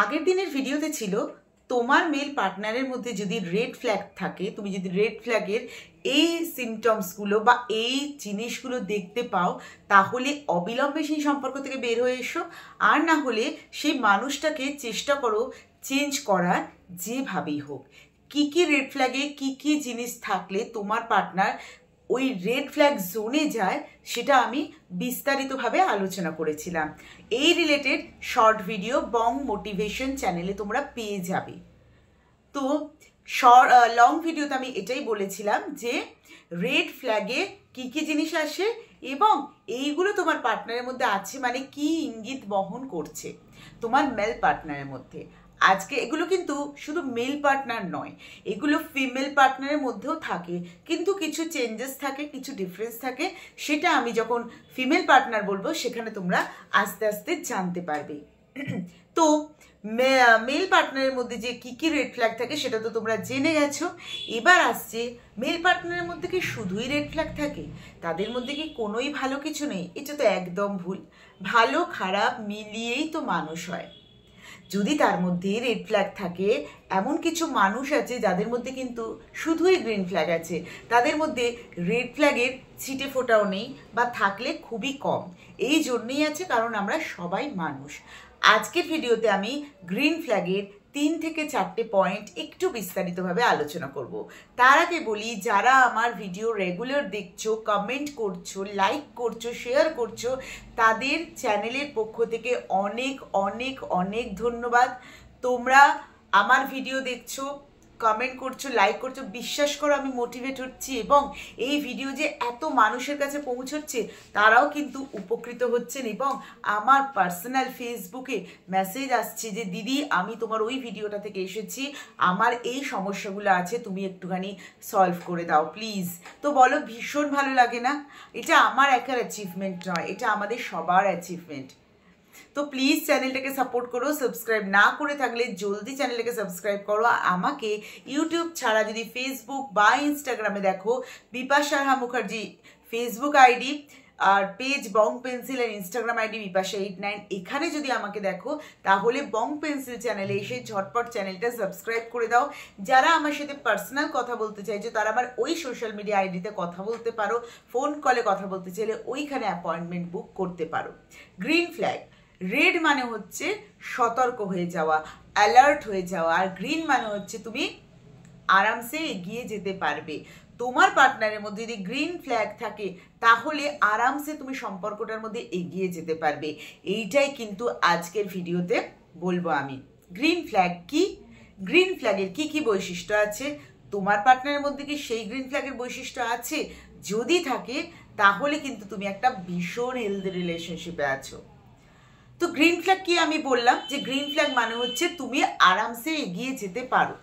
আগের দিনের ভিডিওতে ছিল তোমার মেল পার্টনারের মধ্যে যদি রেড ফ্ল্যাগ থাকে, তুমি যদি রেড ফ্ল্যাগের এই সিমটমসগুলো বা এই জিনিসগুলো দেখতে পাও, তাহলে অবিলম্বে সেই সম্পর্ক থেকে বের হয়ে এসো। আর না হলে সেই মানুষটাকে চেষ্টা করো চেঞ্জ করার, যেভাবেই হোক। কি কি রেড ফ্ল্যাগে কি কি জিনিস থাকলে তোমার পার্টনার ওই রেড ফ্ল্যাগ জোনে যায়, সেটা আমি বিস্তারিতভাবে আলোচনা করেছিলাম। এই রিলেটেড শর্ট ভিডিও বং মোটিভেশন চ্যানেলে তোমরা পেয়ে যাবে। তো লং ভিডিওতে আমি এটাই বলেছিলাম যে রেড ফ্ল্যাগে কি কি জিনিস আসে এবং এইগুলো তোমার পার্টনারের মধ্যে আছে মানে কি ইঙ্গিত বহন করছে তোমার মেল পার্টনারের মধ্যে। আজকে এগুলো কিন্তু শুধু মেল পার্টনার নয়, এগুলো ফিমেল পার্টনারের মধ্যেও থাকে, কিন্তু কিছু চেঞ্জেস থাকে, কিছু ডিফারেন্স থাকে। সেটা আমি যখন ফিমেল পার্টনার বলবো সেখানে তোমরা আস্তে আস্তে জানতে পারবে। তো মেল পার্টনারের মধ্যে যে কি কি রেড ফ্ল্যাগ থাকে সেটা তো তোমরা জেনে গেছো। এবার আসছে মেল পার্টনারের মধ্যে কি শুধুই রেড ফ্ল্যাগ থাকে, তাদের মধ্যে কি কোনোই ভালো কিছু নেই? এটা তো একদম ভুল। ভালো খারাপ মিলিয়েই তো মানুষ হয়। যদি তার মধ্যে রেড ফ্ল্যাগ থাকে, এমন কিছু মানুষ আছে যাদের মধ্যে কিন্তু শুধুই গ্রিন ফ্ল্যাগ আছে, তাদের মধ্যে রেড ফ্ল্যাগের ছিটে ফোটাও নেই বা থাকলে খুবই কম। এই জন্যই আছে কারণ আমরা সবাই মানুষ। আজকের ভিডিওতে আমি গ্রিন ফ্ল্যাগের 3 থেকে 4টে পয়েন্ট একটু বিস্তারিতভাবে আলোচনা করব। তার আগে বলি, যারা আমার ভিডিও রেগুলার দেখছো, কমেন্ট করছো, লাইক করছো, শেয়ার করছো, তাদের চ্যানেলের পক্ষ থেকে অনেক অনেক অনেক ধন্যবাদ। তোমরা আমার ভিডিও দেখছো, কমেন্ট করছো, লাইক করছো, বিশ্বাস করো আমি মোটিভেট হচ্ছি এবং এই ভিডিও যে এত মানুষের কাছে পৌঁছচ্ছে তারাও কিন্তু উপকৃত হচ্ছেন এবং আমার পার্সোনাল ফেসবুকে মেসেজ আসছে যে দিদি আমি তোমার ওই ভিডিওটা থেকে এসেছি, আমার এই সমস্যাগুলো আছে, তুমি একটুখানি সলভ করে দাও প্লিজ। তো বলো, ভীষণ ভালো লাগে না? এটা আমার একার অ্যাচিভমেন্ট নয়, এটা আমাদের সবার অ্যাচিভমেন্ট। তো প্লিজ চ্যানেলটাকে সাপোর্ট করো। সাবস্ক্রাইব না করে থাকলে জলদি চ্যানেলটাকে সাবস্ক্রাইব করো। আমাকে ইউটিউব ছাড়া যদি ফেসবুক বা ইনস্টাগ্রামে দেখো, বিপাশা মুখার্জি ফেসবুক আইডি আর পেজ বং পেন্সিল আর ইনস্টাগ্রাম আইডি বিপাশা 89, এখানে যদি আমাকে দেখো তাহলে বং পেন্সিল চ্যানেলে এসে ঝটপট চ্যানেলটা সাবস্ক্রাইব করে দাও। যারা আমার সাথে পার্সোনাল কথা বলতে চাইছো তারা আমার ওই সোশ্যাল মিডিয়া আইডিতে কথা বলতে পারো। ফোন কলে কথা বলতে চাইলে ওইখানে অ্যাপয়েন্টমেন্ট বুক করতে পারো। গ্রিন ফ্ল্যাগ, রেড মানে হচ্ছে সতর্ক হয়ে যাওয়া, অ্যালার্ট হয়ে যাওয়া, আর গ্রিন মানে হচ্ছে তুমি আরামসে এগিয়ে যেতে পারবে। তোমার পার্টনারের মধ্যে যদি গ্রিন ফ্ল্যাগ থাকে তাহলে আরামসে তুমি সম্পর্কটার মধ্যে এগিয়ে যেতে পারবে। এইটাই কিন্তু আজকের ভিডিওতে বলবো আমি। গ্রিন ফ্ল্যাগ কি, গ্রিন ফ্ল্যাগের কি কি বৈশিষ্ট্য আছে, তোমার পার্টনারের মধ্যে কি সেই গ্রিন ফ্ল্যাগের বৈশিষ্ট্য আছে? যদি থাকে তাহলে কিন্তু তুমি একটা ভীষণ হেলদি রিলেশনশিপে আছো। তো গ্রিন ফ্ল্যাগ কি আমি বললাম যে গ্রিন ফ্ল্যাগ মানে হচ্ছে তুমি আরামসে এগিয়ে যেতে পারো।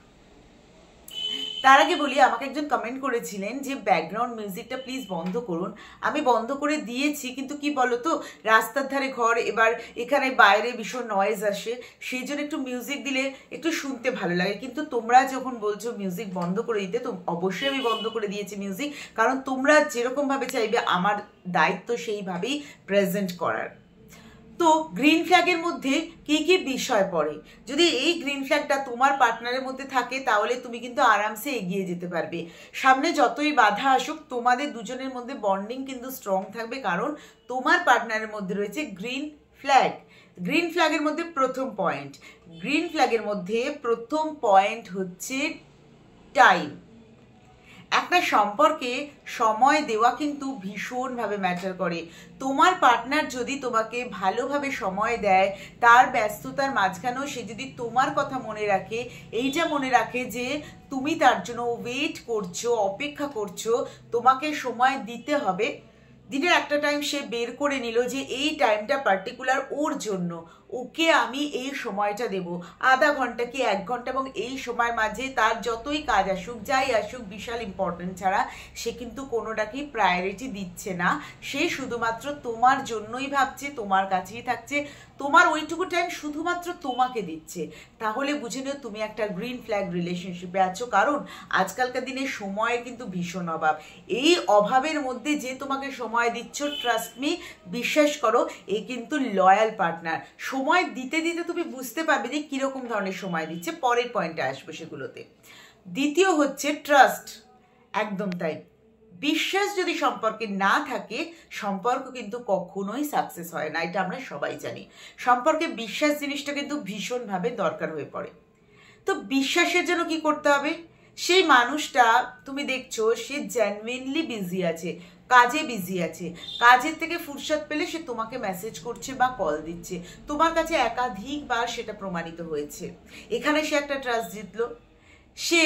তার আগে বলি, আমাকে একজন কমেন্ট করেছিলেন যে ব্যাকগ্রাউন্ড মিউজিকটা প্লিজ বন্ধ করুন। আমি বন্ধ করে দিয়েছি, কিন্তু কি বলতো, রাস্তার ধারে ঘর, এবার এখানে বাইরে ভীষণ নয়েজ আসে, সেই জন্য একটু মিউজিক দিলে একটু শুনতে ভালো লাগে। কিন্তু তোমরা যখন বলছো মিউজিক বন্ধ করে দিতে, তো অবশ্যই আমি বন্ধ করে দিয়েছি মিউজিক, কারণ তোমরা যেরকমভাবে চাইবে আমার দায়িত্ব সেইভাবেই প্রেজেন্ট করার। তো গ্রিন ফ্ল্যাগের মধ্যে কি কি বিষয় পড়ে, যদি এই গ্রিন ফ্ল্যাগটা তোমার পার্টনারের মধ্যে থাকে তাহলে তুমি কিন্তু আরামসে এগিয়ে যেতে পারবে। সামনে যতই বাধা আসুক তোমাদের দুজনের মধ্যে বন্ডিং কিন্তু স্ট্রং থাকবে, কারণ তোমার পার্টনারের মধ্যে রয়েছে গ্রিন ফ্ল্যাগ। গ্রিন ফ্ল্যাগের মধ্যে প্রথম পয়েন্ট, গ্রিন ফ্ল্যাগের মধ্যে প্রথম পয়েন্ট হচ্ছে টাইম। একটা সম্পর্কে সময় দেওয়া কিন্তু ভীষণভাবে ম্যাটার করে। তোমার পার্টনার যদি তোমাকে ভালোভাবে সময় দেয়, তার ব্যস্ততার মাঝখানেও সে যদি তোমার কথা মনে রাখে, এইটা মনে রাখে যে তুমি তার জন্য ওয়েট করছো, অপেক্ষা করছো, তোমাকে সময় দিতে হবে, দিনের একটা টাইম সে বের করে নিল যে এই টাইমটা পার্টিকুলার ওর জন্য, ওকে আমি এই সময়টা দেব, আধা ঘন্টা কি 1 ঘন্টা, এবং এই সময়ের মাঝে তার যতই কাজ আসুক, যাই আসুক, বিশাল ইম্পর্টেন্ট ছাড়া সে কিন্তু কোনোটাকেই প্রায়োরিটি দিচ্ছে না। সে শুধুমাত্র তোমার জন্যই ভাবছে, তোমার কাছেই থাকছে, তোমার ওইটুকু টাইম শুধুমাত্র তোমাকে দিচ্ছে। তাহলে বুঝে নিও তুমি একটা গ্রিন ফ্ল্যাগ রিলেশনশিপে আছো, কারণ আজকালকার দিনে সময়ের কিন্তু ভীষণ অভাব। এই অভাবের মধ্যে যে তোমাকে সময় দিচ্ছ, ট্রাস্ট মি, বিশ্বাস করো, এ কিন্তু লয়াল পার্টনার। সময় দিতে দিতে তুমি বুঝতে পারবে যে কিরকম ধরনের সময় দিচ্ছে, পরের পয়েন্টে আসবো সেগুলোতে। দ্বিতীয় হচ্ছে ট্রাস্ট, একদম তাই। বিশ্বাস যদি সম্পর্কে না থাকে, সম্পর্ক কিন্তু কখনোই সাকসেস হয় না, এটা আমরা সবাই জানি। সম্পর্কে বিশ্বাস জিনিসটা কিন্তু ভীষণভাবে দরকার হয়ে পড়ে। তো বিশ্বাসের জন্য কি করতে হবে? সেই মানুষটা তুমি দেখছো সে জেনুইনলি বিজি আছে, কাজে বিজি আছে, কাজের থেকে ফুরসত পেলে সে তোমাকে মেসেজ করছে বা কল দিচ্ছে, তোমার কাছে একাধিকবার সেটা প্রমাণিত হয়েছে। এখানে সে একটা ট্রাস্ট জিতলো। সে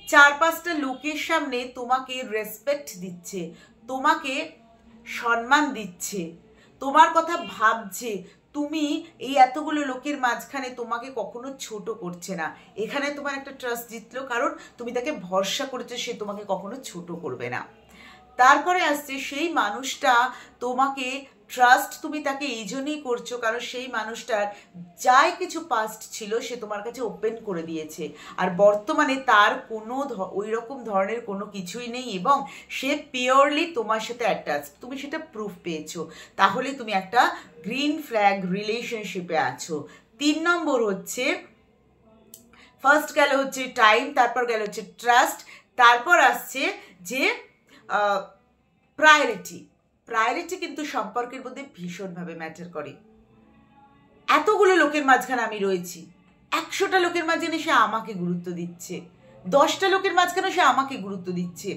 4-5টা লোকের সামনে তোমাকে রেসপেক্ট দিচ্ছে, তোমাকে সম্মান দিচ্ছে, তোমার কথা ভাবছে, তুমি এই এতগুলো লোকের মাঝখানে তোমাকে কখনো ছোট করছে না। এখানে তোমার একটা ট্রাস্ট জিতলো, কারণ তুমি তাকে ভরসা করেছো সে তোমাকে কখনো ছোট করবে না। তারপরে আসছে সেই মানুষটা তোমাকে ট্রাস্ট, তুমি তাকে এই জন্যই করছো কারণ সেই মানুষটার যাই কিছু পাস্ট ছিল সে তোমার কাছে ওপেন করে দিয়েছে, আর বর্তমানে তার কোনো ওই রকম ধরনের কোনো কিছুই নেই এবং সে পিওরলি তোমার সাথে অ্যাটাচ, তুমি সেটা প্রুফ পেয়েছো। তাহলে তুমি একটা গ্রিন ফ্ল্যাগ রিলেশনশিপে আছো। 3 নম্বর হচ্ছে, ফার্স্ট গেল হচ্ছে টাইম, তারপর গেল হচ্ছে ট্রাস্ট, তারপর আসছে যে প্রায়োরিটি। প্রায়োরিটি কিন্তু সম্পর্কের মধ্যে ভীষণভাবে ম্যাটার করে। এতগুলো লোকের মাঝখানে আমি রয়েছি, 100টা লোকের মাঝখানে সে আমাকে গুরুত্ব দিচ্ছে, 10টা লোকের মাঝখানে সে আমাকে গুরুত্ব দিচ্ছে।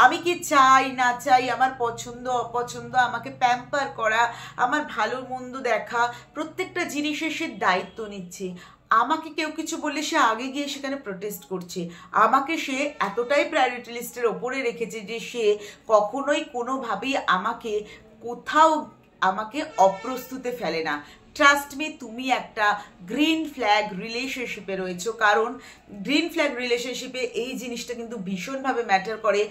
আমি কি চাই না চাই, আমার পছন্দ অপছন্দ, আমাকে প্যাম্পার করা, আমার ভালো মন্দ দেখা, প্রত্যেকটা জিনিসের সে দায়িত্ব নিচ্ছে। আমাকে কেউ কিছু বললে সে আগে গিয়ে সেখানে প্রোটেস্ট করছে। আমাকে সে এতটাই প্রায়োরিটি লিস্টের ওপরে রেখেছে যে সে কখনোই কোনোভাবেই আমাকে কোথাও আমাকে অপ্রস্তুতে ফেলে না। ট্রাস্ট মি, তুমি একটা গ্রিন ফ্ল্যাগ রিলেশনশিপে রয়েছো, কারণ গ্রিন ফ্ল্যাগ রিলেশনশিপে এই জিনিসটা কিন্তু ভীষণভাবে ম্যাটার করে।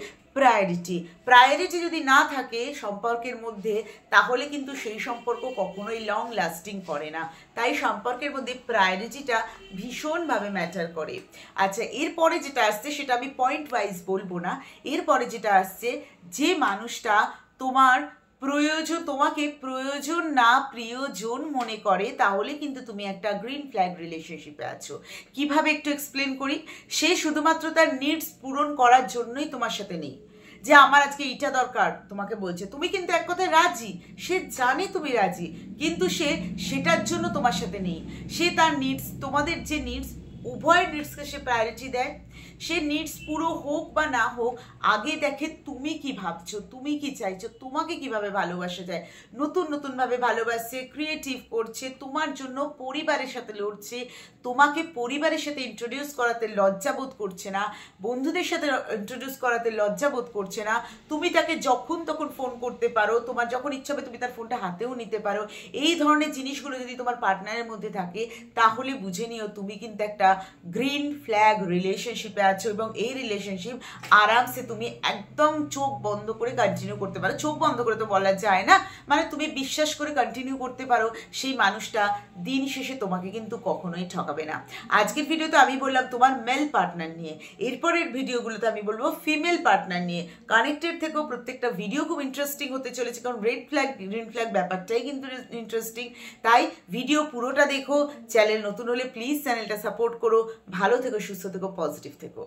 প্রায়োরিটি যদি না থাকে সম্পর্কের মধ্যে, তাহলে কিন্তু সেই সম্পর্ক কখনোই লং লাস্টিং করে না। তাই সম্পর্কের মধ্যে প্রায়োরিটিটা ভীষণভাবে ম্যাটার করে। আচ্ছা, এরপরে যেটা আসছে সেটা আমি পয়েন্ট ওয়াইজ বলবো না। এরপরে যেটা আসছে, যে মানুষটা তোমার প্রয়োজন, তোমাকে প্রয়োজন না প্রিয়জন মনে করে, তাহলে কিন্তু তুমি একটা গ্রিন ফ্ল্যাগ রিলেশনশিপে আছো। কিভাবে একটু এক্সপ্লেন করি। সে শুধুমাত্র তার নিডস পূরণ করার জন্যই তোমার সাথে নেই, যে আমার আজকে এইটা দরকার তোমাকে বলছে, তুমি কিন্তু এক কথায় রাজি, সে জানে তুমি রাজি, কিন্তু সে সেটার জন্য তোমার সাথে নেই। সে তার নিডস, তোমাদের যে নিডস, উভয়ের নিডসকে সে প্রায়োরিটি দেয়। সে নিডস পুরো হোক বা না হোক, আগে দেখে তুমি কি ভাবছো, তুমি কি চাইছো, তোমাকে কিভাবে ভালোবাসা যায়, নতুন নতুনভাবে ভালোবাসছে, ক্রিয়েটিভ করছে, তোমার জন্য পরিবারের সাথে লড়ছে, তোমাকে পরিবারের সাথে ইন্ট্রোডিউস করাতে লজ্জাবোধ করছে না, বন্ধুদের সাথে ইন্ট্রোডিউস করাতে লজ্জাবোধ করছে না। তুমি তাকে যখন তখন ফোন করতে পারো, তোমার যখন ইচ্ছা হবে তুমি তার ফোনটা হাতেও নিতে পারো। এই ধরনের জিনিসগুলো যদি তোমার পার্টনারের মধ্যে থাকে, তাহলে বুঝে নিও তুমি কিন্তু একটা গ্রিন ফ্ল্যাগ রিলেশনশিপে আছো এবং এই রিলেশনশিপ আরামসে তুমি একদম চোখ বন্ধ করে কন্টিনিউ করতে পারো। চোখ বন্ধ করে তো বলা যায় না, মানে তুমি বিশ্বাস করে কন্টিনিউ করতে পারো। সেই মানুষটা দিন শেষে তোমাকে কিন্তু কখনোই ঠকাবে না। আজকের ভিডিওতে আমি বললাম তোমার মেল পার্টনার নিয়ে, এরপরের ভিডিওগুলোতে আমি বলবো ফিমেল পার্টনার নিয়ে। কানেক্টেড থেকেও প্রত্যেকটা ভিডিও খুব ইন্টারেস্টিং হতে চলেছে, কারণ রেড ফ্ল্যাগ গ্রিন ফ্ল্যাগ ব্যাপারটাই কিন্তু ইন্টারেস্টিং। তাই ভিডিও পুরোটা দেখো। চ্যানেল নতুন হলে প্লিজ চ্যানেলটা সাপোর্ট করো। ভালো থেকো, সুস্থ থেকো, পজিটিভ থেকো।